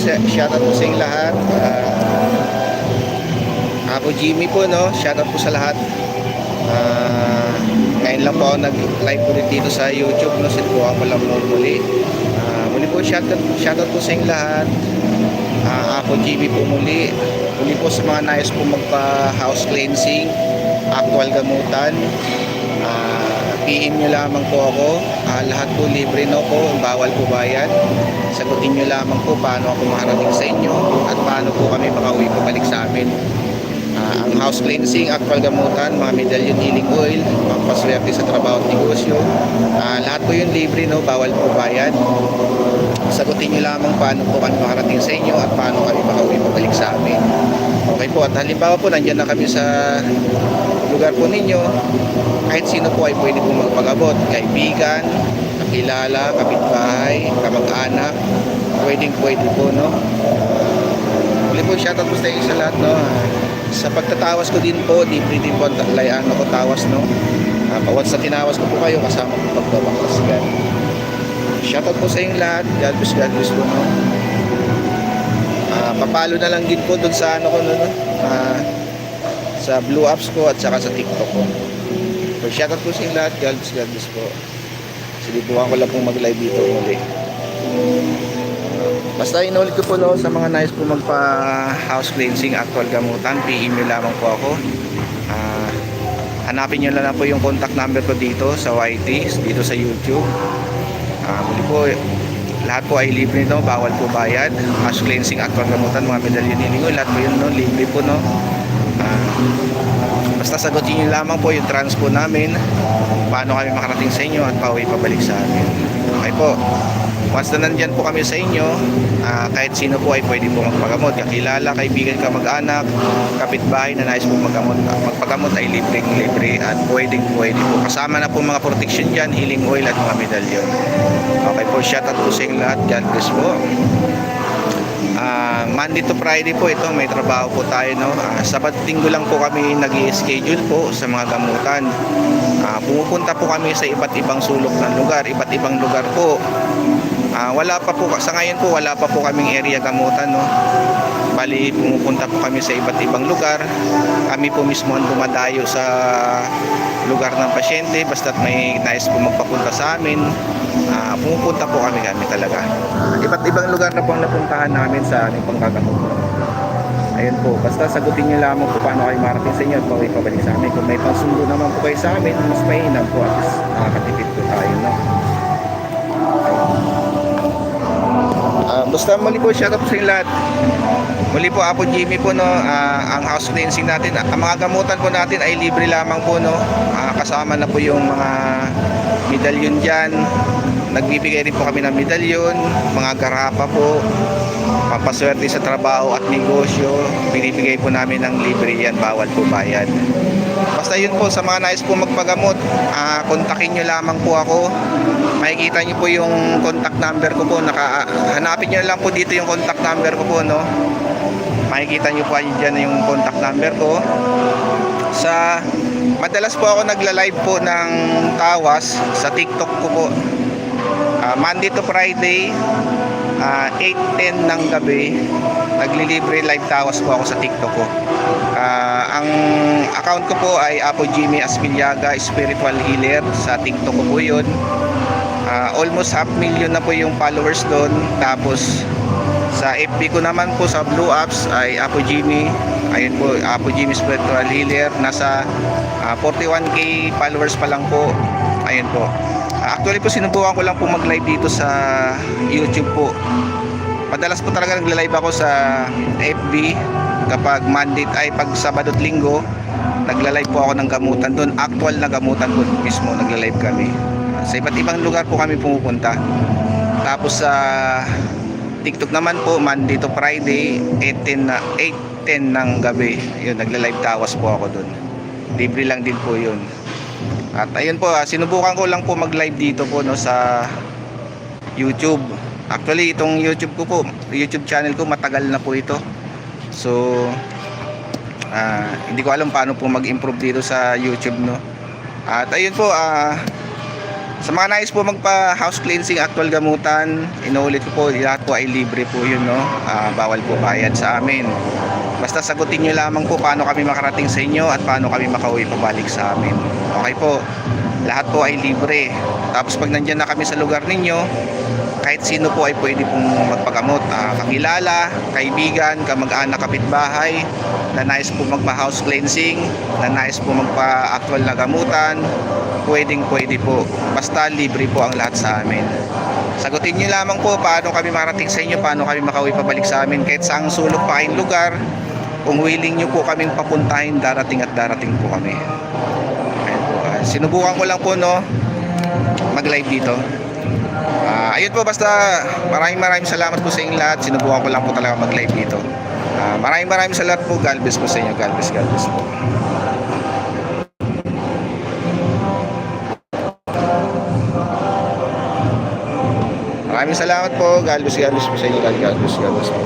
shoutout po sa inyong lahat. Ako Jimmy po, no? Shoutout po sa lahat. Ngayon lang po ako nag-live ulit dito sa YouTube, no? Sinubukan ko lang muli. Muli po, shoutout po sa inyong lahat. Ako Jimmy po muli. Muli po sa mga nais po magpa-house cleansing, actual gamutan. PM nyo lamang po ako. Lahat po libre no po, bawal po bayad. Sagutin nyo lamang po paano ako makarating sa inyo at paano po kami makauwi po balik sa amin. Ang house cleansing, actual gamutan, mga medallion healing oil, pampaswerte sa trabaho at negosyo, lahat po yun libre no, bawal po bayad. Sagutin nyo lamang paano po kami makarating sa inyo at paano kami makauwi po balik sa amin. Okay po, at halimbawa po nandyan na kami sa lugar po ninyo, kahit sino po ay pwede po magpag-abot, kaibigan, kakilala, kapitbahay, kamag-anak, pwede po no. Muli po shoutout po sa inyo sa lahat no. Sa pagtatawas ko din po, libre din po layaan ako tawas no. Once na tinawas ko po kayo, kasama po pagbabakasgan. Shoutout po sa inyo lahat, God bless po no. Papalo na lang din po dun sa ano ko no, sa blue apps ko at saka sa TikTok ko. So shoutout po sa inyo lahat, God bless po. Silibuhan ko lang pong mag-live dito muli. Basta inulit ko po no, sa mga nais po magpa-house cleansing, actual gamutan, PM nyo lamang po ako. Hanapin nyo lang po yung contact number ko dito sa YT, dito sa YouTube. Muli po, lahat po ay libre no, bawal po bayad. House cleansing, actual gamutan, mga medallion healing oil, lahat po yun no, libre po no. Basta sagutin nyo lamang po yung transpo namin, paano kami makarating sa inyo at pauwi pabalik sa amin. Okay po, once na nandyan po kami sa inyo, kahit sino po ay pwede po magpagamot, kakilala, kaibigan, kamag-anak, kapitbahay na nais po magpagamot ay libre at pwede po. Kasama na po mga protection dyan, healing oil at mga medallion. Okay po, shoutout po sa inyo lahat, God bless po. Monday to Friday po ito, may trabaho po tayo no. Sabat linggo lang po kami nag-i-schedule po sa mga gamutan. Pumupunta po kami sa iba't ibang sulok ng lugar, iba't ibang lugar po. Wala pa po sa ngayon po, wala pa po kaming area gamutan no. Bali pumupunta po kami sa iba't ibang lugar. Kami po mismo ang dumadayo sa lugar ng pasyente basta't may nais po magpapunta sa amin. Pumupunta po kami talaga. Iba't ibang lugar na po ang napuntahan namin sa aming panggagamot. Ayun po, basta sagutin nyo lamang po paano kayo marating sa inyo at pauwi pabalik sa amin. Kung may pangsundo naman po kayo sa amin, mas mainam po at nakakatipid po tayo no. Basta muli po, shoutout po sa inyo lahat. Muli po, Apo Jimmy po no. Ang house cleansing natin, ang mga gamutan po natin ay libre lamang po no. Kasama na po yung mga medallion dyan. Nagbibigay rin po kami ng medallion, mga garapa po, pampaswerte sa trabaho at negosyo. Binibigay po namin ng libre yan, bawal po bayad. Basta yun po, sa mga nais po magpagamot, kontakin nyo lamang po ako. Makikita nyo po yung contact number ko po. Hanapin nyo lang po dito yung contact number ko po no. Makikita nyo po dyan yung contact number ko. Madalas po ako nagla-live po ng tawas sa TikTok ko po. Monday to Friday, 8:10 ng gabi, naglilibre live tawas po ako sa TikTok ko. Ang account ko po ay Apo Jimmy Aspiliaga, Spiritual Healer. Sa TikTok ko po yun. Almost 500,000 na po yung followers doon. Tapos sa FB ko naman po sa Blue Apps ay Apo Jimmy. Ayun po, Apo Jimmy Spiritual Healer. Nasa 41k followers pa lang po. Ayun po. Actually po sinubukan ko lang po mag-live dito sa YouTube po. Madalas po talaga nagla-live ako sa FB kapag Monday pag Sabado at Linggo, nagla-live po ako ng gamutan doon. Actual na gamutan po mismo nagla-live kami. Sa iba't ibang lugar po kami pumupunta. Tapos sa TikTok naman po, Monday to Friday, 8:10 ng gabi. Yun, nagla-live tawas po ako doon. Libre lang din po yun. At ayun po, sinubukan ko lang po mag-live dito po no, sa YouTube. Actually, itong YouTube ko po, YouTube channel ko, matagal na po ito. So, hindi ko alam paano po mag-improve dito sa YouTube no. At ayun po, Sa mga nais po magpa house cleansing, actual gamutan, inuulit ko po, lahat po ay libre po yun, no? Bawal po bayad sa amin. Basta sagutin nyo lamang po paano kami makarating sa inyo at paano kami makauwi pabalik sa amin. Okay po, lahat po ay libre. Tapos pag nandyan na kami sa lugar ninyo, kahit sino po ay pwede pong magpagamot. Kakilala, kaibigan, kamag-anak, kapitbahay na nais po magpa house cleansing, na nais po magpa actual na gamutan, pwedeng pwede po. Basta libre po ang lahat sa amin. Sagutin nyo lamang po paano kami makarating sa inyo, paano kami makauwi pabalik sa amin. Kahit saang sulok pa kayong lugar, kung willing nyo po kaming papuntahin, darating at darating po kami. Ayan po. Sinubukan ko lang po, no, mag live dito. Ayun po, basta maraming salamat po sa inyong lahat. Sinubukan ko lang po talaga mag live dito. Maraming salamat po. God bless po sa inyo. God bless po. Maraming salamat po. God bless po sa inyo. God bless po.